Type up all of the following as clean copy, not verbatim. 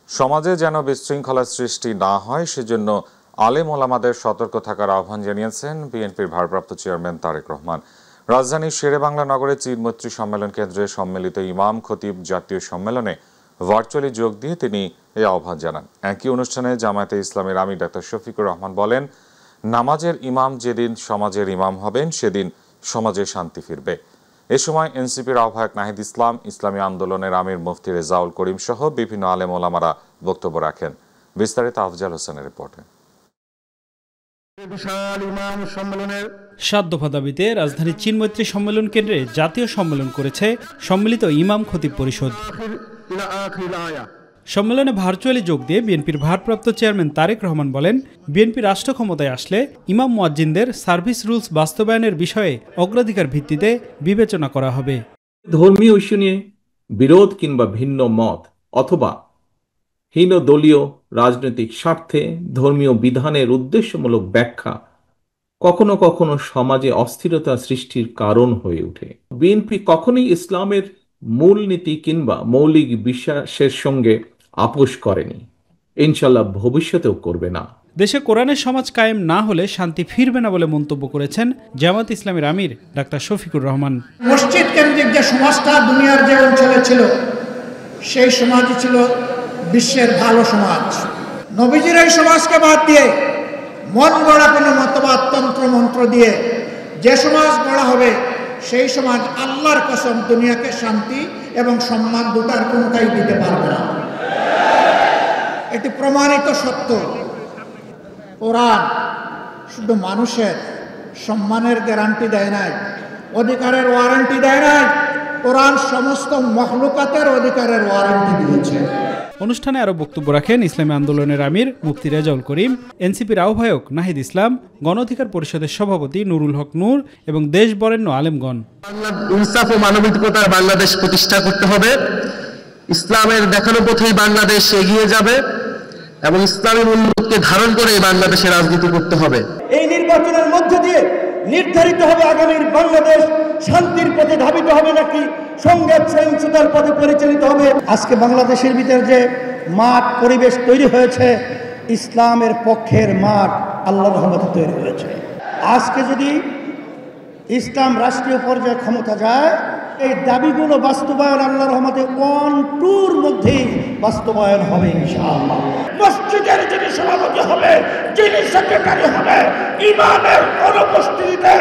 সমাজে যেন বিশৃঙ্খলার সৃষ্টি না হয় সেজন্য আলেম ওলামাদের সতর্ক থাকার আহ্বান জানিয়েছেন বিএনপির ভারপ্রাপ্ত চেয়ারম্যান তারেক রহমান। রাজধানীর শেরেবাংলা নগরে চীন মৈত্রী সম্মেলন কেন্দ্রে সম্মিলিত ইমাম খতিব জাতীয় সম্মেলনে ভার্চুয়ালি যোগ দিয়ে তিনি এই আহ্বান জানান। একই অনুষ্ঠানে জামায়াতে ইসলামের আমির ডাক্তার শফিকুর রহমান বলেন, নামাজের ইমাম যেদিন সমাজের ইমাম হবেন সেদিন সমাজে শান্তি ফিরবে। এ সময় এনসিপির আহ্বায়ক নাহিদ ইসলাম, ইসলামী আন্দোলনের আমির মুফতি রেজাউল করিম সহ বিভিন্ন আলেম ওলামারা বক্তব্য রাখেন। বিস্তারিত আফজাল হোসেনের রিপোর্টে। ৭ দফা দাবিতে রাজধানীর চীন মৈত্রী সম্মেলন কেন্দ্রে জাতীয় সম্মেলন করেছে সম্মিলিত ইমাম খতিব পরিষদ। সম্মেলনে ভার্চুয়ালি যোগ দিয়ে বিএনপির ভারপ্রাপ্ত চেয়ারম্যান তারেক রহমান বলেন, বিএনপি রাষ্ট্র ক্ষমতায় আসলে ইমাম মুয়াজ্জিনদের সার্ভিস রুলস বাস্তবায়নের বিষয়ে অগ্রাধিকার ভিত্তিতে বিবেচনা করা হবে। ধর্মীয় ইস্যু নিয়ে বিরোধ কিংবা ভিন্ন মত অথবা হীন দলীয় রাজনৈতিক স্বার্থে ধর্মীয় বিধানের উদ্দেশ্যমূলক ব্যাখ্যা কখনো কখনো সমাজে অস্থিরতা সৃষ্টির কারণ হয়ে ওঠে। বিএনপি কখনোই ইসলামের মূলনীতি কিংবা মৌলিক বিশ্বাসের সঙ্গে আপোষ করেনি, ইনশাল্লাহ ভবিষ্যতেও করবে না। দেশে কোরআনের সমাজ কায়েম না হলে শান্তি ফিরবে না বলে মন্তব্য করেছেন জামায়াত ইসলামের আমির ডাক্তার শফিকুর রহমান। মসজিদ কেন্দ্রিক যে সমাজটা দুনিয়ার যে অঞ্চলে ছিল সেই সমাজই ছিল বিশ্বের ভালো সমাজ। নবীজির এই সমাজকে বাদ দিয়ে মন গড়া কোনো মতবাদ তন্ত্র মন্ত্র দিয়ে যে সমাজ গড়া হবে সেই সমাজ আল্লাহর কসম দুনিয়াকে শান্তি এবং সম্মান দুটার কোনোটাই দিতে পারবে না। এটি প্রমাণিত সত্য। কোরআন শুধু মানুষের সম্মানের গ্যারান্টি দেয় নাই, অধিকারের ওয়ারেন্টি দেয় নাই, কোরআন সমস্ত মখলুকাতের অধিকারের ওয়ারেন্টি দিয়েছে। অনুষ্ঠানে আরো বক্তব্য রাখেন ইসলামী আন্দোলনের আমির মুফতি রেজাউল করিম, এনসিপির আহ্বায়ক নাহিদ ইসলাম, গণ অধিকার পরিষদের সভাপতি নুরুল হক নূর এবং দেশ বরেণ্য আলেমগণ। ইনসাফ ও মানবিকতার বাংলাদেশ প্রতিষ্ঠা করতে হবে। ইসলামের দেখানো পথেই বাংলাদেশ এগিয়ে যাবে এবং ইসলামী মূল্যবোধকে ধারণ করে বাংলাদেশে রাজনীতি করতে হবে। এই নির্বাচনের মধ্য দিয়ে নির্ধারিত হবে আগামীর বাংলাদেশ শান্তির পথে ধাবিত হবে নাকি সংঘাত সহিংসতার পথে পরিচালিত হবে। আজকে বাংলাদেশের ভিতরে যে মাঠ পরিবেশ তৈরি হয়েছে, ইসলামের পক্ষের মাঠ আল্লাহর রহমতে তৈরি হয়েছে। আজকে যদি ইসলাম রাষ্ট্রীয় পর্যায়ে ক্ষমতা যায়, এই দাবিগুলো বাস্তবায়ন আল্লাহর রহমতে 1-2-র মধ্যেই বাস্তবায়ন হবে ইনশাআল্লাহ। মসজিদের যিনি সভাপতি হবে, যিনি সেক্রেটারি হবে, ইমামের অনুপস্থিতিতে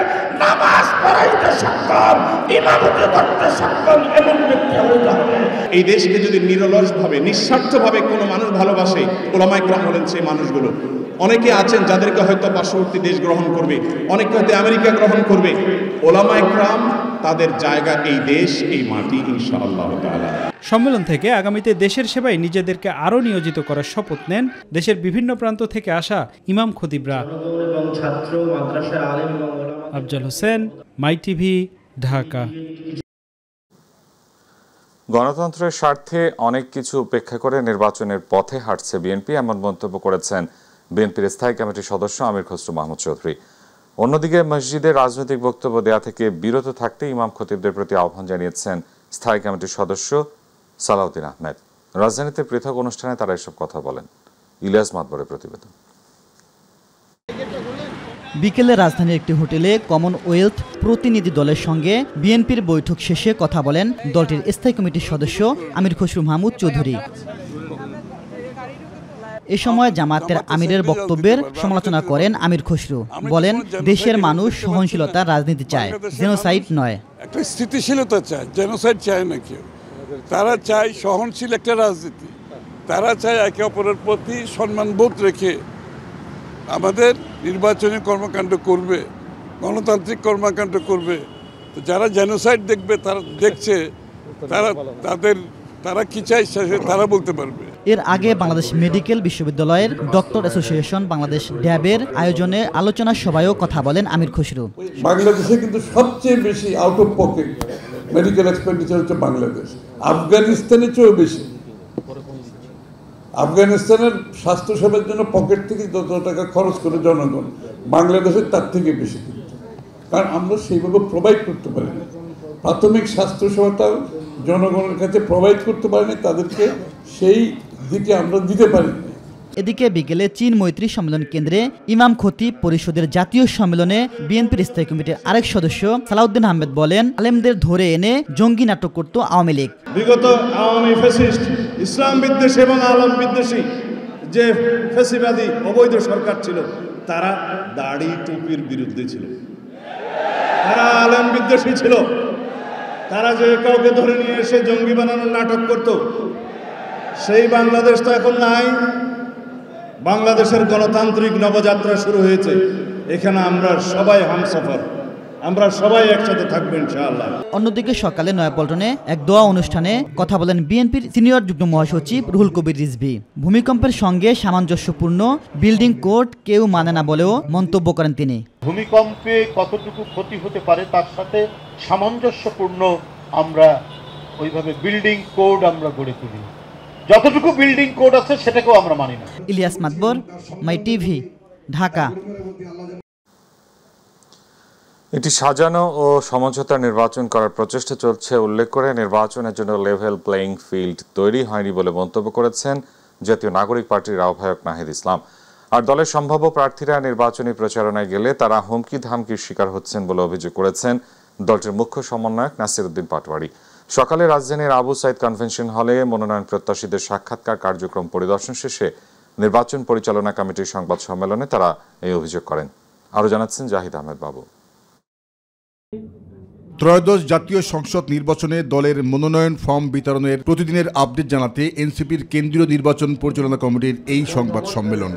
নামাজ পড়াইতে সক্ষম, ইমামতি করতে সক্ষম এমন ব্যক্তি হতে হবে। এই দেশকে যদি নিরলসভাবে নিঃস্বার্থভাবে কোনো মানুষ ভালোবাসে, ওলামায়ে কেরাম হলেন সেই মানুষগুলো। অনেকে আছেন যাদেরকে হয়তো পার্শ্ববর্তী দেশ গ্রহণ করবে, অনেকে হয়তো আমেরিকা গ্রহণ করবে। ওলামায়ে কেরাম তাদের জায়গা এই দেশ, এই মাটি ইনশাআল্লাহ তাআলা। সম্মেলন থেকে আগামীতে দেশের সেবায় নিজেদেরকে আরও নিয়োজিত করার শপথ নেন দেশের বিভিন্ন প্রান্ত থেকে আসা ইমাম খতিবরা। আফজাল হোসেন, মাই টিভি, ঢাকা। গণতন্ত্রের স্বার্থে অনেক কিছু উপেক্ষা করে নির্বাচনের পথে হাঁটছে বিএনপি, এমন মন্তব্য করেছেন বিএনপির স্থায়ী কমিটির সদস্য আমির খসরু মাহমুদ চৌধুরী। অন্যদিকে মসজিদে রাজনৈতিক বক্তব্য দেয়া থেকে বিরত থাকতে ইমাম খতিবদের প্রতি আহ্বান জানিয়েছেন স্থায়ী কমিটির সদস্য সালাউদ্দিন আহমেদ। রাজধানীতে পৃথক অনুষ্ঠানে তারা এসব কথা বলেন। ইলিয়াস মাতবরের প্রতিবেদন। বিকেলে রাজধানীর একটি হোটেলে কমনওয়েলথ প্রতিনিধি দলের সঙ্গে বিএনপির বৈঠক শেষে কথা বলেন দলটির স্থায়ী কমিটির সদস্য আমির খসরু মাহমুদ চৌধুরী। এ সময় জামায়াতের আমিরের বক্তব্যের সমালোচনা করেন আমির খসরু। বলেন, দেশের মানুষ সহনশীলতার রাজনীতি চায়, জেনোসাইড নয়। একটা স্থিতিশীলতা চায়, জেনোসাইড চায় না কেউ। তারা চায় সহনশীল একটা রাজনীতি। তারা চায় একে অপরের প্রতি সম্মানবোধ রেখে আমাদের নির্বাচনী কর্মকাণ্ড করবে, গণতান্ত্রিক কর্মকাণ্ড করবে। তো যারা জেনোসাইড দেখবে, তারা দেখছে, তারা কি চায় তারা বলতে পারবে। এর আগে বাংলাদেশ মেডিকেল বিশ্ববিদ্যালয়ের ডক্টর অ্যাসোসিয়েশন বাংলাদেশ ড্যাবের আয়োজনে আলোচনা সভায়ও কথা বলেন আমির খসরু। বাংলাদেশে কিন্তু সবচেয়ে বেশি out of pocket medical expenditure হচ্ছে বাংলাদেশ, আফগানিস্তানের চেয়েও বেশি। আফগানিস্তানের স্বাস্থ্যসেবার জন্য পকেট থেকে যত টাকা খরচ করে জনগণ, বাংলাদেশের তার থেকে বেশি কিন্তু। কারণ আমরা সেইভাবে প্রোভাইড করতে পারি না, প্রাথমিক স্বাস্থ্যসেবাটাও জনগণের কাছে প্রোভাইড করতে পারি না, তাদেরকে সেই দিকে আমরা দিতে পারি। এদিকে বিকেলে চীন মৈত্রী সম্মেলন কেন্দ্রে ইমাম খতিব পরিষদের জাতীয় সম্মেলনে বিএনপির স্থায়ী কমিটির আরেক সদস্য সালাউদ্দিন আহমেদ বলেন, আলেমদের ধরে এনে জঙ্গি নাটক করত আওয়ামী লীগ। বিগত আওয়ামী ফ্যাসিস্ট, ইসলাম বিদ্বেষী এবং আলম বিদ্বেষী যে ফ্যাসিবাদী অবৈধ সরকার ছিল, তারা দাড়ি টুপির বিরুদ্ধে ছিল, তারা আলম বিদ্বেষী ছিল, তারা যে কাউকে ধরে নিয়ে এসে জঙ্গি বানানোর নাটক করত। সেই বাংলাদেশ তো এখন নাই। বাংলাদেশের গণতান্ত্রিক নবযাত্রা শুরু হয়েছে। এখানে আমরা সবাই হামসফর, আমরা সবাই একসাথে থাকবো ইনশাআল্লাহ। অন্যদিকে সকালে নয়াপল্টনে এক দোয়া অনুষ্ঠানে কথা বলেন বিএনপির সিনিয়র যুগ্ম মহাসচিব রুহুল কবির রিজভী। ভূমিকম্পের সঙ্গে সামঞ্জস্যপূর্ণ বিল্ডিং কোড কেউ মানে না বলেও মন্তব্য করেন তিনি। ভূমিকম্পে কতটুকু ক্ষতি হতে পারে তার সাথে সামঞ্জস্যপূর্ণ আমরা ওইভাবে বিল্ডিং কোড আমরা গড়ে তুলি। যতটুকু বিল্ডিং কোড আছে সেটাকেও আমরা মানি না। ইলিয়াস মাতবর, মাই টিভি, ঢাকা। এটি সাজানো ও সমঝোতা নির্বাচন করার প্রচেষ্টা চলছে উল্লেখ করে নির্বাচনের জন্য লেভেল প্লেইং ফিল্ড তৈরি হয়নি বলে মন্তব্য করেছেন জাতীয় নাগরিক পার্টির আহ্বায়ক নাহিদ ইসলাম। আর দলের সম্ভাব্য প্রার্থীরা নির্বাচনী প্রচারণায় গেলে তারা হুমকি ধামকির শিকার হচ্ছেন বলে অভিযোগ করেছেন দলটির মুখ্য সমন্বয়ক নাসির উদ্দিন পাটোয়ারি। সকালে রাজধানীর আবু সাইদ কনভেনশন হলে মনোনয়ন প্রত্যাশীদের সাক্ষাৎকার কার্যক্রম পরিদর্শন শেষে নির্বাচন পরিচালনা কমিটির সংবাদ সম্মেলনে তারা এই অভিযোগ করেন। আরও জানাচ্ছেন জাহিদ আহমেদ বাবু। ত্রয়োদশ জাতীয় সংসদ নির্বাচনে দলের মনোনয়ন ফর্ম বিতরণের প্রতিদিনের আপডেট জানাতে এনসিপির কেন্দ্রীয় নির্বাচন পরিচালনা কমিটির এই সংবাদ সম্মেলন।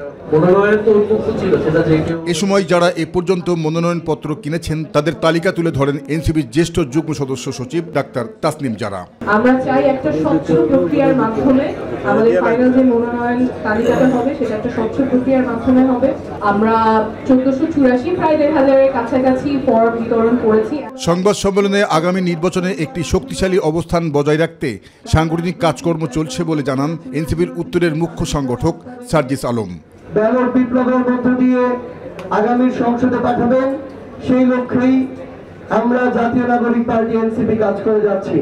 এ সময় যারা এ পর্যন্ত মনোনয়নপত্র কিনেছেন তাদের তালিকা তুলে ধরেন এনসিপির জ্যেষ্ঠ যুগ্ম সদস্য সচিব ডাক্তার তাসনিম জারা। আমরা চাই একটা স্বচ্ছ প্রক্রিয়ার মাধ্যমে আমাদের ফাইনাল যে মনোনয়ন তালিকাটা হবে সেটা একটা স্বচ্ছ প্রক্রিয়ার মাধ্যমে হবে। আমরা 1484 প্রায় 1000-এর কাছাকাছি ফর্ম বিতরণ করেছি। সংবাদ সম্মেলনে আগামী নির্বাচনে একটি শক্তিশালী অবস্থান বজায় রাখতে সাংগঠনিক কাজকর্ম চলছে বলে জানান এনসিপির উত্তরের মুখ্য সংগঠক সার্জিস আলম। ব্যালট বিপ্লবের মধ্য দিয়ে আগামী সংসদে পাঠাবেন, সেই লক্ষ্যেই আমরা জাতীয় নাগরিক পার্টি এনসিপি কাজ করে যাচ্ছি।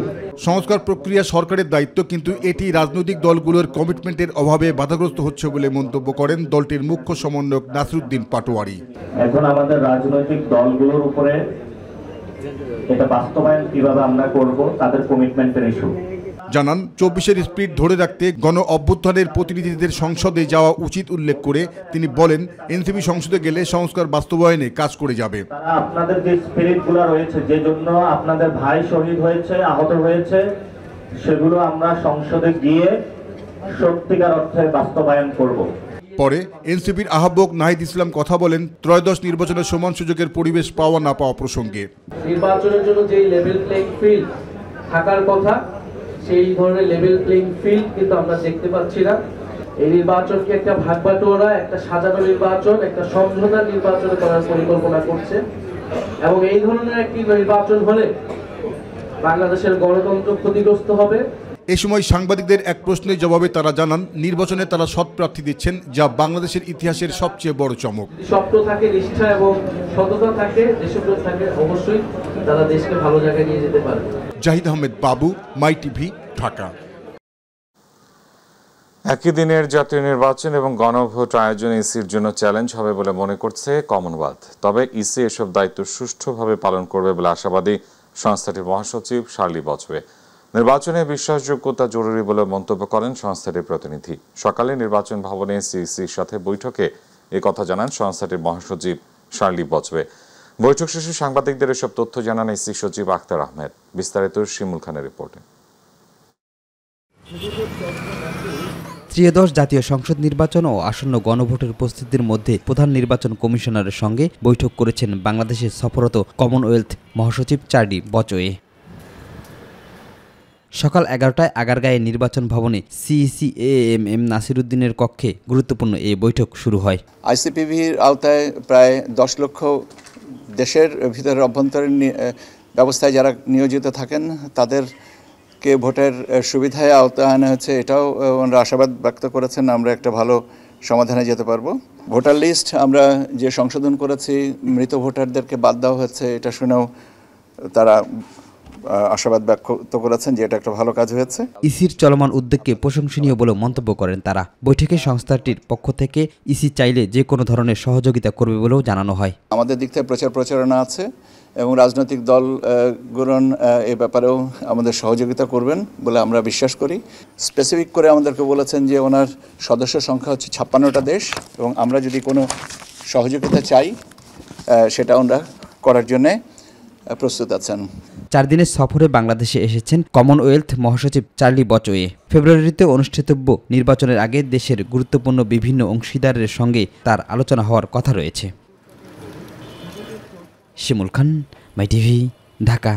সংস্কার প্রক্রিয়া সরকারের দায়িত্ব, কিন্তু এটি রাজনৈতিক দলগুলোর কমিটমেন্টের অভাবে বাধাগ্রস্ত হচ্ছে বলে মন্তব্য করেন দলটির মুখ্য সমন্বয়ক নাসির উদ্দিন পাটোয়ারি। এখন আমাদের রাজনৈতিক দলগুলোর উপরে এটা বাস্তবায়ন কিভাবে আমরা করব তাদের কমিটমেন্টের ইস্যু। জানান 24-এর স্পিরিট ধরে রাখতে গণ অভ্যুত্থানের প্রতিনিধিদের সংসদে যাওয়া উচিত উল্লেখ করে তিনি বলেন, এনসিপি সংসদে গেলে সংস্কার বাস্তবায়নে কাজ করে যাবে। আপনাদের যে স্পিরিটগুলো রয়েছে, যে জন্য আপনাদের ভাই শহীদ হয়েছে, আহত হয়েছে, সেগুলো আমরা সংসদে গিয়ে সত্যিকার অর্থে বাস্তবায়ন করব। পরে এনসিপির আহ্বায়ক নাহিদ ইসলাম কথা বলেন ত্রয়োদশ নির্বাচনের সমান সুযোগের পরিবেশ পাওয়া না পাওয়া প্রসঙ্গে। নির্বাচনের জন্য যে লেভেল প্লেইং ফিল্ড থাকার কথা, সেই ধরনের লেভেল প্লেইং ফিল্ড কিন্তু আমরা দেখতে পাচ্ছি না। এই নির্বাচনকে একটা ভাগবাটোয়ারা, একটা সাজানো নির্বাচন, একটা সমঝোতা নির্বাচন করার পরিকল্পনা করছে এবং এই ধরনের একটি নির্বাচন হলে বাংলাদেশের গণতন্ত্র ক্ষতিগ্রস্ত হবে। এ সময় সাংবাদিকদের এক প্রশ্নের জবাবে তারা জানান, নির্বাচনে তারা সৎ প্রার্থী দিচ্ছেন, যা বাংলাদেশের ইতিহাসের সবচেয়ে বড় চমক। স্বপ্ন থাকে, নিষ্ঠা এবং সততা থাকে, দেশপ্রেম থাকে, অবশ্যই তারা দেশকে ভালো জায়গায় নিয়ে যেতে পারে। জাহিদ আহমেদ বাবু, মাই টিভি, ঢাকা। একই দিনের জাতীয় নির্বাচন এবং গণভোট আয়োজন ইসির জন্য চ্যালেঞ্জ হবে বলে মনে করছে কমনওয়েলথ। তবে ইসি এসব দায়িত্ব সুষ্ঠুভাবে পালন করবে বলে আশাবাদী সংস্থাটির মহাসচিব শার্লি বচওয়ে। নির্বাচনে বিশ্বাসযোগ্যতা জরুরি বলে মন্তব্য করেন সংস্থাটির প্রতিনিধি। সকালে নির্বাচন ভবনে সিইসির সাথে বৈঠকে এ কথা জানান সংস্থাটির মহাসচিব শার্লি বচওয়ে। বৈঠক শেষে সাংবাদিকদের এসব তথ্য জানান ইসি সচিব আখতার আহমেদ। বিস্তারিত শিমুল খানের রিপোর্টে। ত্রয়োদশ জাতীয় সংসদ নির্বাচন ও আসন্ন গণভোটের উপস্থিতির মধ্যে প্রধান নির্বাচন কমিশনারের সঙ্গে বৈঠক করেছেন বাংলাদেশের সফররত কমনওয়েলথ মহাসচিব শার্লি বচওয়ে। সকাল 11টায় আগারগাঁয়ে নির্বাচন ভবনে সিইসি এএমএম নাসির উদ্দিনের কক্ষে গুরুত্বপূর্ণ এই বৈঠক শুরু হয়। আইসিপিভির আওতায় প্রায় 10 লক্ষ দেশের ভিতরে অভ্যন্তরীণ ব্যবস্থায় যারা নিয়োজিত থাকেন তাদেরকে ভোটের সুবিধায় আওতায় আনা হচ্ছে। এটাও ওনারা আশাবাদ ব্যক্ত করেছেন আমরা একটা ভালো সমাধানে যেতে পারবো। ভোটার লিস্ট আমরা যে সংশোধন করেছি, মৃত ভোটারদেরকে বাদ দেওয়া হচ্ছে, এটা শুনেও তারা আশাবাদ ব্যক্ত করেছেন যে এটা একটা ভালো কাজ হয়েছে। ইসির চলমান উদ্যোগকে প্রশংসনীয় বলে মন্তব্য করেন তারা। বৈঠকে সংস্থাটির পক্ষ থেকে ইসি চাইলে যে কোনো ধরনের সহযোগিতা করবে বলেও জানানো হয়। আমাদের দিক থেকে প্রচারণা আছে এবং রাজনৈতিক দলগুলো এ ব্যাপারেও আমাদের সহযোগিতা করবেন বলে আমরা বিশ্বাস করি। স্পেসিফিক করে আমাদেরকে বলেছেন যে ওনার সদস্য সংখ্যা হচ্ছে 56টা দেশ এবং আমরা যদি কোনো সহযোগিতা চাই সেটা ওনারা করার জন্যে প্রস্তুত আছেন। 4 দিনের সফরে বাংলাদেশে এসেছেন কমনওয়েলথ মহাসচিব চার্লি বচোয়ে। ফেব্রুয়ারিতে অনুষ্ঠিতব্য নির্বাচনের আগে দেশের গুরুত্বপূর্ণ বিভিন্ন অংশীদারের সঙ্গে তার আলোচনা হওয়ার কথা রয়েছে। শিমুল খান, মাই টিভি, ঢাকা।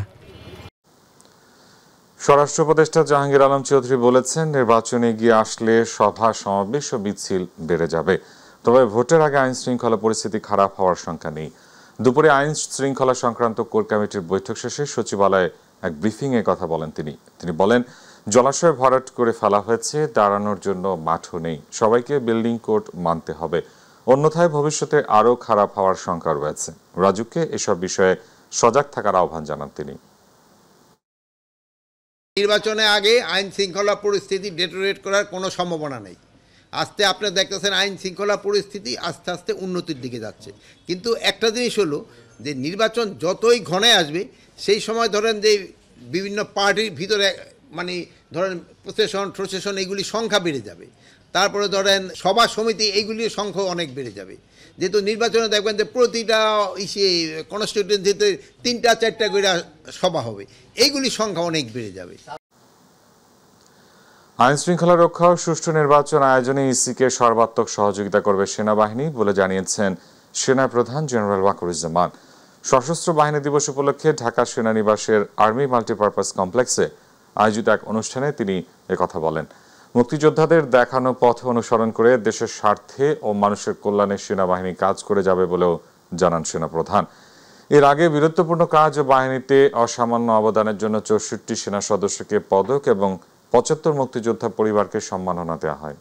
স্বরাষ্ট্র উপদেষ্টা জাহাঙ্গীর আলম চৌধুরী বলেছেন, নির্বাচনে গিয়ে আসলে সভা সমাবেশ ও মিছিল বেড়ে যাবে, তবে ভোটের আগে আইন শৃঙ্খলা পরিস্থিতি খারাপ হওয়ার শঙ্কা নেই। দুপুরে আইন শৃঙ্খলা সংক্রান্ত কোর কমিটির বৈঠক শেষে সচিবালয়ে এক ব্রিফিংয়ে কথা বলেন তিনি বলেন, জলাশয় ভরাট করে ফেলা হয়েছে, দাঁড়ানোর জন্য মাঠও নেই, সবাইকে বিল্ডিং কোড মানতে হবে, অন্যথায় ভবিষ্যতে আরও খারাপ হওয়ার শঙ্কা রয়েছে। রাজুকে এসব বিষয়ে সজাগ থাকার আহ্বান জানান তিনি। নির্বাচনে আগে আইন শৃঙ্খলা পরিস্থিতি ডেটোরেট করার কোনো সম্ভাবনা নেই। আস্তে আপনারা দেখতেছেন আইন শৃঙ্খলা পরিস্থিতি আস্তে আস্তে উন্নতির দিকে যাচ্ছে। কিন্তু একটা জিনিস হলো যে নির্বাচন যতই ঘনে আসবে সেই সময় ধরেন যে বিভিন্ন পার্টির ভিতরে মানে ধরেন প্রসেশন এইগুলি সংখ্যা বেড়ে যাবে। তারপরে ধরেন সভা সমিতি এইগুলির সংখ্যা অনেক বেড়ে যাবে। যেহেতু নির্বাচনে দেখবেন যে প্রতিটা কনস্টিটিউয়েন্সিতে 3-4টা করে সভা হবে, এইগুলির সংখ্যা অনেক বেড়ে যাবে। আইন শৃঙ্খলা রক্ষা ও সুষ্ঠু নির্বাচন আয়োজনে ইসিকে সর্বাত্মক সহযোগিতা করবে সেনাবাহিনী বলে জানিয়েছেন সেনাপ্রধান জেনারেল ওয়াকারুজ্জামান। সশস্ত্র বাহিনী দিবস উপলক্ষে ঢাকা সেনানিবাসের আর্মি মাল্টিপারপাস কমপ্লেক্সে আয়োজিত এক অনুষ্ঠানে তিনি একথা বলেন। মুক্তিযোদ্ধাদের দেখানো পথ অনুসরণ করে দেশের স্বার্থে ও মানুষের কল্যাণে সেনাবাহিনী কাজ করে যাবে বলেও জানান সেনাপ্রধান। এর আগে বীরত্বপূর্ণ কাজ ও বাহিনীতে অসামান্য অবদানের জন্য 64 সেনা সদস্যকে পদক এবং 75 মুক্তিযোদ্ধা পরিবারকে সম্মাননা দেওয়া হয়।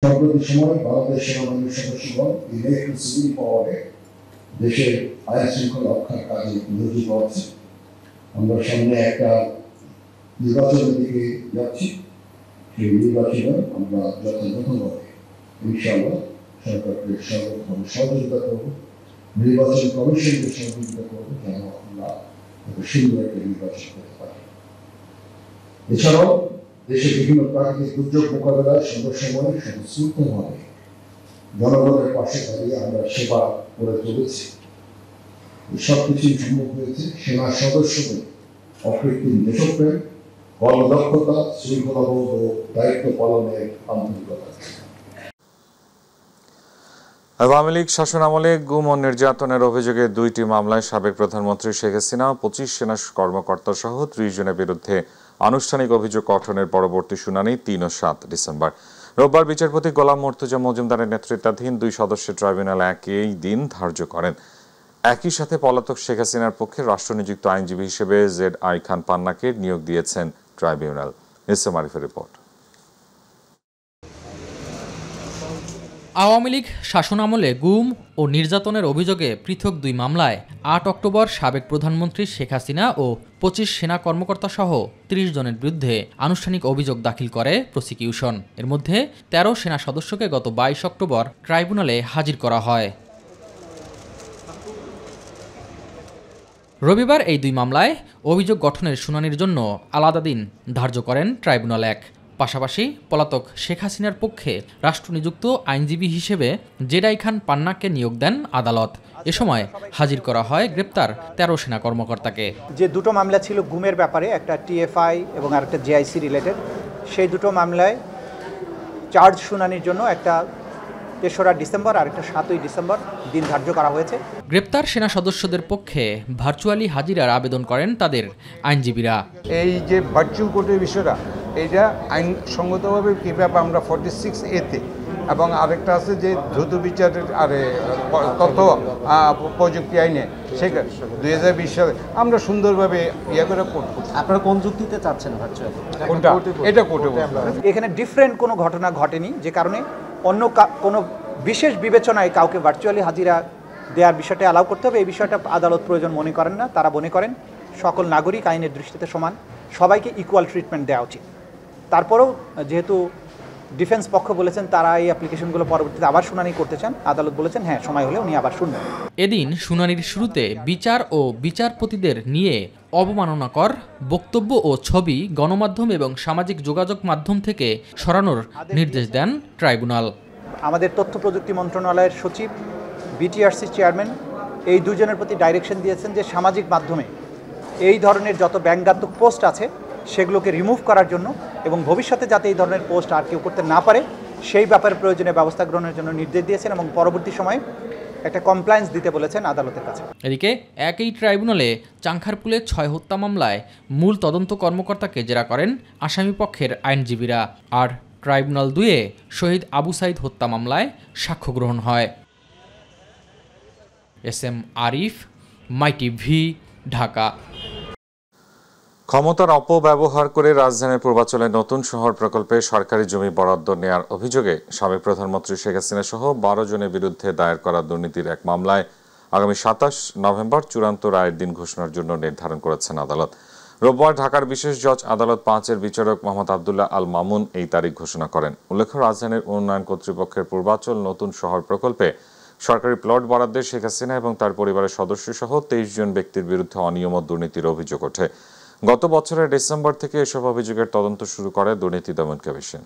সম্প্রতি সময় বাংলাদেশ সেনাবাহিনীর সদস্যগণ ইলেকট্রিক সিভিল পাওয়ারে দেশের আইন শৃঙ্খলা রক্ষার কাজে নিয়োজিত আছে। আমরা সামনে একটা নির্বাচনের দিকে যাচ্ছি, সেই নির্বাচনে আমরা যথাযথভাবে ইনশাআল্লাহ সরকারকে সর্বতভাবে সহযোগিতা করব, নির্বাচন কমিশনকে সহযোগিতা করবো যেন আমরা একটা সুন্দর একটা নির্বাচন করতে পারি। এছাড়াও দেশে বিভিন্ন প্রাকৃতিক দুর্যোগ মোকাবেলায় সময় স্বতঃস্ফূর্তভাবে জনগণের পাশে দাঁড়িয়ে আমরা সেবা করে চলেছি। সবকিছুই সম্ভব হয়েছে সেনা সদস্যদের অকৃত্রিম দেশপ্রেম, কর্মদক্ষতা, শৃঙ্খলাবোধ ও দায়িত্ব পালনের আন্তরিকতা। আওয়ামী লীগ শাসনামলে গুম ও নির্যাতনের অভিযোগে 2টি মামলায় সাবেক প্রধানমন্ত্রী শেখ হাসিনা 25 সেনা কর্মকর্তা সহ 30 জনের বিরুদ্ধে আনুষ্ঠানিক অভিযোগ গঠনের পরবর্তী শুনানি 3 ও 7 ডিসেম্বর। রোববার বিচারপতি গোলাম মুর্তজা মজুমদারের নেতৃত্বাধীন 2 সদস্যের ট্রাইব্যুনাল একই দিন ধার্য করেন। একই সাথে পলাতক শেখ হাসিনার পক্ষে রাষ্ট্রনিযুক্ত আইনজীবী হিসেবে জেড.আই খান পান্নাকে নিয়োগ দিয়েছেন ট্রাইব্যুনাল। এসএম আরিফের রিপোর্ট। আওয়ামী লীগ শাসনামলে গুম ও নির্যাতনের অভিযোগে পৃথক 2 মামলায় 8 অক্টোবর সাবেক প্রধানমন্ত্রী শেখ হাসিনা ও 25 সেনা কর্মকর্তা সহ 30 জনের বিরুদ্ধে আনুষ্ঠানিক অভিযোগ দাখিল করে প্রসিকিউশন। এর মধ্যে 13 সেনা সদস্যকে গত 22 অক্টোবর ট্রাইব্যুনালে হাজির করা হয়। রবিবার এই 2 মামলায় অভিযোগ গঠনের শুনানির জন্য আলাদা দিন ধার্য করেন ট্রাইব্যুনাল 1। পাশাপাশি পলাতক শেখ হাসিনার পক্ষে রাষ্ট্রনিযুক্ত আইনজীবী হিসেবে জেড.আই খান পান্নাকে নিয়োগ দেন আদালত। এ সময় হাজির করা হয় গ্রেপ্তার 13 সেনা কর্মকর্তাকে। যে 2টো মামলা ছিল গুমের ব্যাপারে, একটা টিএফআই এবং আরেকটা জেআইসি রিলেটেড, সেই 2টো মামলায় চার্জ শুনানির জন্য একটা 3রা ডিসেম্বর আর একটা 7ই ডিসেম্বর দিন ধার্য করা হয়েছে। গ্রেপ্তার সেনা সদস্যদের পক্ষে ভার্চুয়ালি হাজিরার আবেদন করেন তাদের আইনজীবীরা। এই যে ভার্চুয়াল কোর্টের বিষয়টা, এটা আইনসঙ্গতভাবে কীভাবে আমরা 46A-তে এবং আরেকটা আছে যে দ্রুত বিচারের তথ্য প্রযুক্তি আইনে, সেখানে 2020 সালে আমরা সুন্দরভাবে করে করব। আপনারা কোন যুক্তিতে চাচ্ছেন ভার্চুয়াল? কোনটা? এটা কোর্টে এখানে ডিফারেন্ট কোনো ঘটনা ঘটেনি, যে কারণে অন্য কোনো বিশেষ বিবেচনায় কাউকে ভার্চুয়ালি হাজিরা দেওয়ার বিষয়টা অ্যালাউ করতে হবে, এই বিষয়টা আদালত প্রয়োজন মনে করেন না। তারা মনে করেন সকল নাগরিক আইনের দৃষ্টিতে সমান, সবাইকে ইকুয়াল ট্রিটমেন্ট দেওয়া উচিত। তারপরেও যেহেতু ডিফেন্স পক্ষ বলেছেন তারা এই অ্যাপ্লিকেশনগুলো পরবর্তীতে আবার শুনানি করতে চান, আদালত বলেছেন হ্যাঁ সময় হলে উনি আবার শুনবেন। এদিন শুনানির শুরুতে বিচার ও বিচারপতিদের নিয়ে অবমাননাকর বক্তব্য ও ছবি গণমাধ্যম এবং সামাজিক যোগাযোগ মাধ্যম থেকে সরানোর নির্দেশ দেন ট্রাইব্যুনাল। আমাদের তথ্য প্রযুক্তি মন্ত্রণালয়ের সচিব, বিটিআরসি চেয়ারম্যান এই দুজনের প্রতি ডাইরেকশন দিয়েছেন যে সামাজিক মাধ্যমে এই ধরনের যত ব্যঙ্গাত্মক পোস্ট আছে সেগুলোকে রিমুভ করার জন্য এবং ভবিষ্যতে যাতে এই ধরনের পোস্ট আর কেউ করতে না পারে সেই ব্যাপারে প্রয়োজনীয় ব্যবস্থা গ্রহণের জন্য নির্দেশ দিয়েছেন এবং পরবর্তী সময়ে একটা কমপ্লায়েন্স দিতে বলেছেন আদালতের কাছে। এদিকে একই ট্রাইব্যুনালে চাংখারপুলে 6 হত্যা মামলায় মূল তদন্ত কর্মকর্তাকে জেরা করেন আসামিপক্ষের আইনজীবীরা, আর ট্রাইব্যুনাল 2-এ শহীদ আবু সাইদ হত্যা মামলায় সাক্ষ্য গ্রহণ হয়। SM Arif, MyTV, Dhaka. ক্ষমতার অপব্যবহার করে রাজধানীর পূর্বাঞ্চলে নতুন শহর প্রকল্পে সরকারি জমি বরাদ্দ নেয়ার অভিযোগে সাবেক প্রধানমন্ত্রী শেখ হাসিনা সহ 12 জনের বিরুদ্ধে দায়ের করা দুর্নীতির এক মামলায় আগামী 27 নভেম্বর চূড়ান্ত রায়ের দিন ঘোষণার জন্য নির্ধারণ করেছেন আদালত। রোববার ঢাকার বিশেষ জজ আদালত 5-এর বিচারক মোহাম্মদ আবদুল্লাহ আল মামুন এই তারিখ ঘোষণা করেন। উল্লেখ্য, রাজধানীর উন্নয়ন কর্তৃপক্ষের পূর্বাঞ্চল নতুন শহর প্রকল্পে সরকারি প্লট বরাদ্দে শেখ হাসিনা এবং তার পরিবারের সদস্য সহ 23 জন ব্যক্তির বিরুদ্ধে অনিয়ম ও দুর্নীতির অভিযোগ ওঠে। গত বছরের ডিসেম্বর থেকে এসব অভিযোগের তদন্ত শুরু করে দুর্নীতি দমন কমিশন।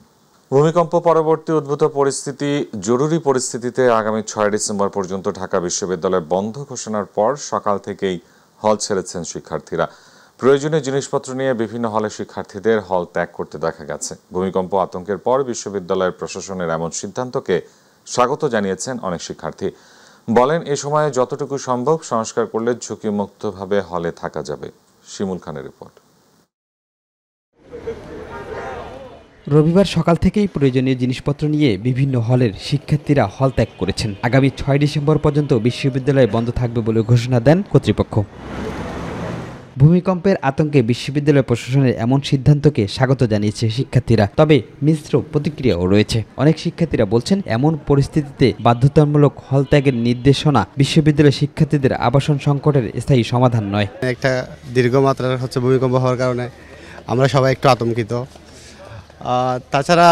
ভূমিকম্প পরবর্তী উদ্ভূত পরিস্থিতি জরুরি পরিস্থিতিতে আগামী 6 ডিসেম্বর পর্যন্ত ঢাকা বিশ্ববিদ্যালয় বন্ধ ঘোষণার পর সকাল থেকেই হল ছেড়েছেন শিক্ষার্থীরা। প্রয়োজনীয় জিনিসপত্র নিয়ে বিভিন্ন হলে শিক্ষার্থীদের হল ত্যাগ করতে দেখা গেছে। ভূমিকম্প আতঙ্কের পর বিশ্ববিদ্যালয়ের প্রশাসনের এমন সিদ্ধান্তকে স্বাগত জানিয়েছেন অনেক শিক্ষার্থী। বলেন, এ সময়ে যতটুকু সম্ভব সংস্কার করলে ঝুঁকিমুক্তভাবে হলে থাকা যাবে। শিমুল খানের রিপোর্ট। রবিবার সকাল থেকেই প্রয়োজনীয় জিনিসপত্র নিয়ে বিভিন্ন হলের শিক্ষার্থীরা হল ত্যাগ করেছেন। আগামী 6 ডিসেম্বর পর্যন্ত বিশ্ববিদ্যালয় বন্ধ থাকবে বলে ঘোষণা দেন কর্তৃপক্ষ। ভূমিকম্পের আতঙ্কে বিশ্ববিদ্যালয় প্রশাসনের এমন সিদ্ধান্তকে স্বাগত জানিয়েছে শিক্ষার্থীরা, তবে মিশ্র প্রতিক্রিয়াও রয়েছে। অনেক শিক্ষার্থীরা বলছেন, এমন পরিস্থিতিতে বাধ্যতামূলক হল ত্যাগের নির্দেশনা বিশ্ববিদ্যালয়ের শিক্ষার্থীদের আবাসন সংকটের স্থায়ী সমাধান নয়। একটা দীর্ঘমাত্রার ভূমিকম্প হওয়ার কারণে আমরা সবাই একটু আতঙ্কিত। তাছাড়া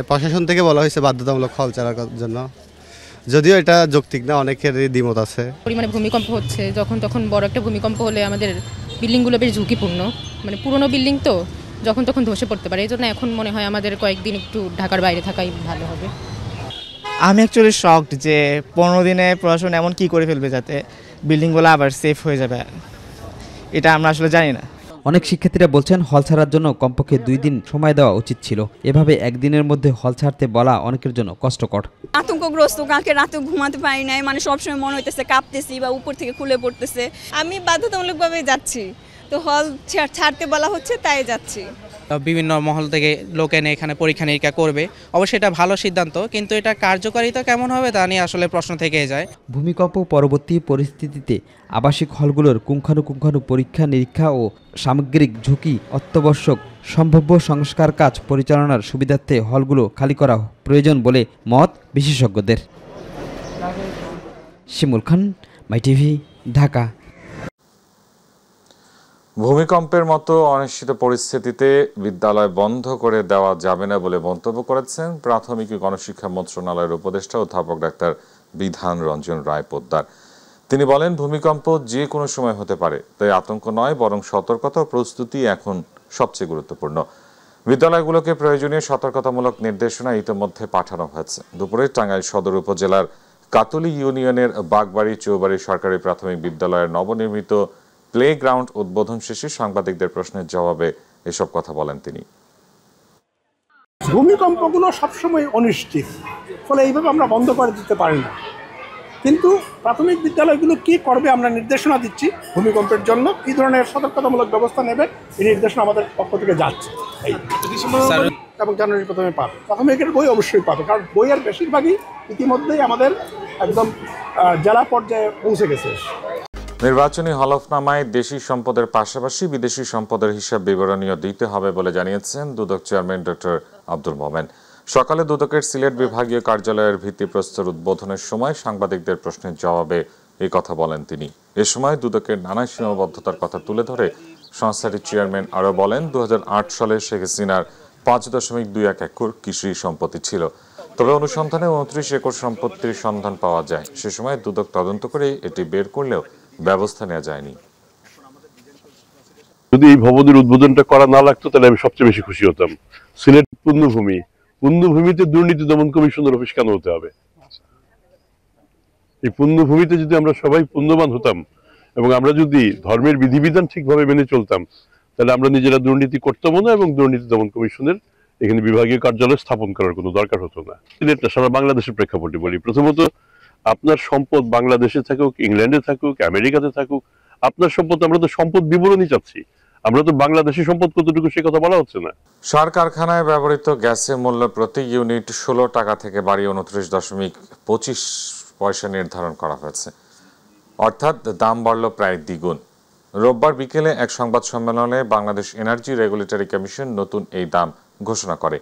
প্রশাসন থেকে বলা হয়েছে বাধ্যতামূলক হল ছাড়ার জন্য, যদিও এটা যৌক্তিক না, অনেকের দ্বিমত আছে। পরিমাণে ভূমিকম্প হচ্ছে, যখন তখন বড় একটা ভূমিকম্প হলে আমাদের বিল্ডিংগুলো বেশ ঝুঁকিপূর্ণ, পুরনো বিল্ডিং তো যখন তখন ধসে পড়তে পারে। এই জন্য এখন মনে হয় আমাদের কয়েকদিন একটু ঢাকার বাইরে থাকাই ভালো হবে। আমি অ্যাকচুয়ালি শকড যে 15 দিনে প্রশাসন এমন কি করে ফেলবে যাতে বিল্ডিংগুলো আবার সেফ হয়ে যাবে, এটা আমরা আসলে জানি না। অনেক শিক্ষার্থীরা বলছেন, হল ছাড়ার জন্য কমপক্ষে 2 দিন সময় দেওয়া উচিত ছিল। এভাবে একদিনের মধ্যে হল ছাড়তে বলা অনেকের জন্য কষ্টকর। আতঙ্কগ্রস্ত, কালকে রাতে ঘুমাতে পারি নাই, সবসময় মনে হইতেছে কাঁপতেছি বা উপর থেকে খুলে পড়তেছে। আমি বাধ্যতামূলকভাবে যাচ্ছি, তো হল ছাড়তে বলা হচ্ছে তাই যাচ্ছি। বিভিন্ন মহল থেকে লোক এনে এখানে পরীক্ষা নিরীক্ষা করবে, অবশ্যই এটা ভালো সিদ্ধান্ত, কিন্তু এটা কার্যকারিতা কেমন হবে তা নিয়ে আসলে প্রশ্ন থেকে যায়। ভূমিকম্প পরবর্তী পরিস্থিতিতে আবাসিক হলগুলোর পুঙ্খানুপুঙ্খানু পরীক্ষা নিরীক্ষা ও সামগ্রিক ঝুঁকি অত্যাবশ্যক সম্ভাব্য সংস্কার কাজ পরিচালনার সুবিধার্থে হলগুলো খালি করা প্রয়োজন বলে মত বিশেষজ্ঞদের। শিমুল খান, মাইটিভি, ঢাকা। ভূমিকম্পের মতো অনিশ্চিত পরিস্থিতিতে বিদ্যালয় বন্ধ করে দেওয়া যাবে না বলে মন্তব্য করেছেন প্রাথমিক ও গণশিক্ষা মন্ত্রণালয়ের উপদেষ্টা অধ্যাপক ডাক্তার বিধান রঞ্জন রায় পোদ্দার। তিনি বলেন, ভূমিকম্প যে কোনো সময় হতে পারে, তাই আতঙ্ক নয় বরং সতর্কতা ও প্রস্তুতি এখন সবচেয়ে গুরুত্বপূর্ণ। বিদ্যালয়গুলোকে প্রয়োজনীয় সতর্কতামূলক নির্দেশনা ইতিমধ্যে পাঠানো হয়েছে। দুপুরে টাঙ্গাইল সদর উপজেলার কাতলি ইউনিয়নের বাগবাড়ি চৌবাড়ি সরকারি প্রাথমিক বিদ্যালয়ের নবনির্মিত প্লে গ্রাউন্ড উদ্বোধন শেষে সাংবাদিকদের প্রশ্নের জবাবে এসব কথা বলেন তিনি। ভূমিকম্পগুলো সবসময় অনিশ্চিত, ফলে এইভাবে আমরা বন্ধ করে দিতে পারি না। কিন্তু প্রাথমিক বিদ্যালয়গুলো কি করবে আমরা নির্দেশনা দিচ্ছি, ভূমিকম্পের জন্য কী ধরনের সতর্কতামূলক ব্যবস্থা নেবে এই নির্দেশনা আমাদের পক্ষ থেকে যাচ্ছে। এবং জানুয়ারি প্রথমে পাবে, প্রাথমিকের বই অবশ্যই পাবে, কারণ বইয়ের বেশিরভাগই ইতিমধ্যেই আমাদের একদম জেলা পর্যায়ে পৌঁছে গেছে। নির্বাচনী হলফনামায় দেশি সম্পদের পাশাপাশি বিদেশি সম্পদের হিসাব বিবরণীও দিতে হবে বলে জানিয়েছেন দুদক চেয়ারম্যান ডক্টর আব্দুল মোমেন। সকালে দুদকের সিলেট বিভাগীয় কার্যালয়ের ভিত্তিপ্রস্তর উদ্বোধনের সময় সাংবাদিকদের প্রশ্নের জবাবে এই কথা বলেন তিনি। এ সময় দুদকের নানা সীমাবদ্ধতার কথা তুলে ধরে সংস্থাটির চেয়ারম্যান আরও বলেন, 2008 সালে শেখ হাসিনার 5.21 একর কৃষি সম্পত্তি ছিল। তবে অনুসন্ধানে 29 একর সম্পত্তির সন্ধান পাওয়া যায়। সে সময় দুদক তদন্ত করে এটি বের করলেও ব্যবস্থা নেওয়া যায়নি। যদি এই ভবনের উদ্বোধনটা করা না লাগতো তাহলে আমি সবচেয়ে বেশি খুশি হতাম। সিলেট পুণ্যভূমিতে দুর্নীতি দমন কমিশনের অফিস কেন হতে হবে? এই পুণ্যভূমিতে যদি আমরা সবাই পুণ্যবান হতাম এবং আমরা যদি ধর্মের বিধিবিধান ঠিকভাবে মেনে চলতাম, তাহলে আমরা নিজেরা দুর্নীতি করতাম না এবং দুর্নীতি দমন কমিশনের এখানে বিভাগীয় কার্যালয় স্থাপন করার কোনো দরকার হতো না। সিলেটটা সারা বাংলাদেশের প্রেক্ষাপটে বলি, প্রথমত আপনার সম্পদ বাংলাদেশে থাকুক, ইংল্যান্ডে থাকুক, আমেরিকাতে থাকুক, আপনার সম্পদ, আমরা তো সম্পদ বিবরণী চাচ্ছি, আমরা তো বাংলাদেশি সম্পদ কতটুকু সে কথা বলা হচ্ছে না। সার কারখানায় ব্যবহৃত গ্যাসের মূল্য প্রতি ইউনিট 16 টাকা থেকে বাড়িয়ে 29.25 পয়সা নির্ধারণ করা হয়েছে, অর্থাৎ দাম বাড়ল প্রায় দ্বিগুণ। রোববার বিকেলে এক সংবাদ সম্মেলনে বাংলাদেশ এনার্জি রেগুলেটরি কমিশন নতুন এই দাম ঘোষণা করে।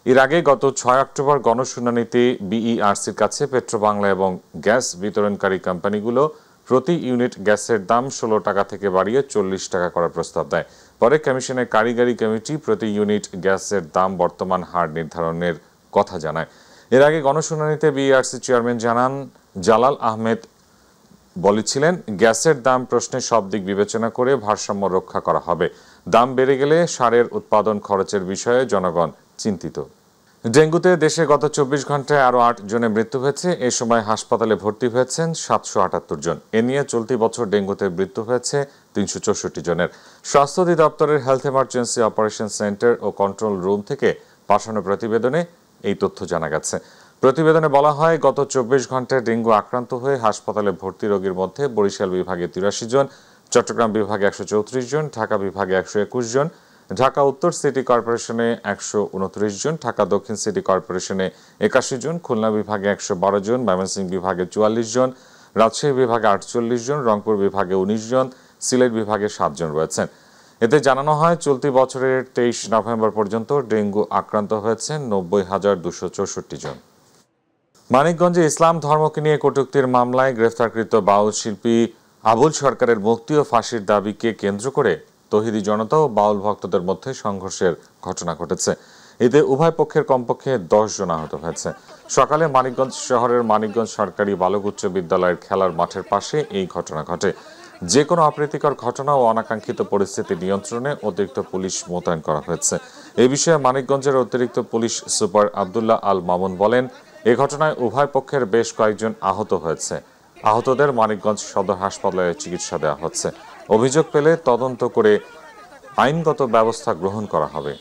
এর আগে গত 6 অক্টোবর গণশুনানিতে বিইআরসির কাছে পেট্রোবাংলা এবং গ্যাস বিতরণকারী কোম্পানিগুলো প্রতি ইউনিট গ্যাসের দাম 16 টাকা থেকে বাড়িয়ে 40 টাকা করার প্রস্তাব দেয়। পরে কমিশনের কারিগরি কমিটি প্রতি ইউনিট গ্যাসের দাম বর্তমান হার নির্ধারণের কথা জানায়। এর আগে গণশুনানিতে বিইআরসি চেয়ারম্যান জালাল আহমেদ বলেছিলেন, গ্যাসের দাম প্রশ্নে সব দিক বিবেচনা করে ভারসাম্য রক্ষা করা হবে। দাম বেড়ে গেলে সারের উৎপাদন খরচের বিষয়ে জনগণ চিন্তিত। ডেঙ্গুতে দেশে গত 24 ঘন্টায় আরও 8 জনের মৃত্যু হয়েছে। এ সময় হাসপাতালে ভর্তি হয়েছেন 778 জন। এ নিয়ে চলতি বছর ডেঙ্গুতে মৃত্যু হয়েছে 364 জনের। স্বাস্থ্য অধিদপ্তরের হেলথ এমার্জেন্সি অপারেশন সেন্টার ও কন্ট্রোল রুম থেকে পাঠানো প্রতিবেদনে এই তথ্য জানা গেছে। প্রতিবেদনে বলা হয়, গত 24 ঘন্টায় ডেঙ্গু আক্রান্ত হয়ে হাসপাতালে ভর্তি রোগীর মধ্যে বরিশাল বিভাগে 83 জন, চট্টগ্রাম বিভাগে 134 জন, ঢাকা বিভাগে 121 জন, ঢাকা উত্তর সিটি কর্পোরেশনে 129 জন, ঢাকা দক্ষিণ সিটি কর্পোরেশনে 81 জন, খুলনা বিভাগে 112 জন, ময়মনসিংহ বিভাগে 44 জন, রাজশাহী বিভাগে 48 জন, রংপুর বিভাগে 19 জন, সিলেট বিভাগে 7 জন রয়েছেন। এতে জানানো হয়, চলতি বছরের 23 নভেম্বর পর্যন্ত ডেঙ্গু আক্রান্ত হয়েছেন 90,264 জন। মানিকগঞ্জে ইসলাম ধর্মকে নিয়ে কটূক্তির মামলায় গ্রেফতারকৃত বাউল শিল্পী আবুল সরকারের মুক্তি ও ফাঁসির দাবিকে কেন্দ্র করে তৌহিদি জনতা ও বাউল ভক্তদের মধ্যে সংঘর্ষের ঘটনা ঘটেছে। এতে উভয় পক্ষের কমপক্ষে 10 জন আহত হয়েছে। সকালে মানিকগঞ্জ শহরের মানিকগঞ্জ সরকারি বালক উচ্চ বিদ্যালয়ের খেলার মাঠের পাশে এই ঘটনা ঘটে। যে কোনো অপ্রীতিকর ঘটনা ও অনাকাঙ্ক্ষিত পরিস্থিতি নিয়ন্ত্রণে অতিরিক্ত পুলিশ মোতায়েন করা হয়েছে। এই বিষয়ে মানিকগঞ্জের অতিরিক্ত পুলিশ সুপার আব্দুল্লাহ আল মামুন বলেন, এ ঘটনায় উভয় পক্ষের বেশ কয়েকজন আহত হয়েছে। আহতদের মানিকগঞ্জ সদর হাসপাতালে চিকিৎসা দেওয়া হচ্ছে। অভিযোগ পেলে তদন্ত করে আইনগত ব্যবস্থা গ্রহণ করা হবে।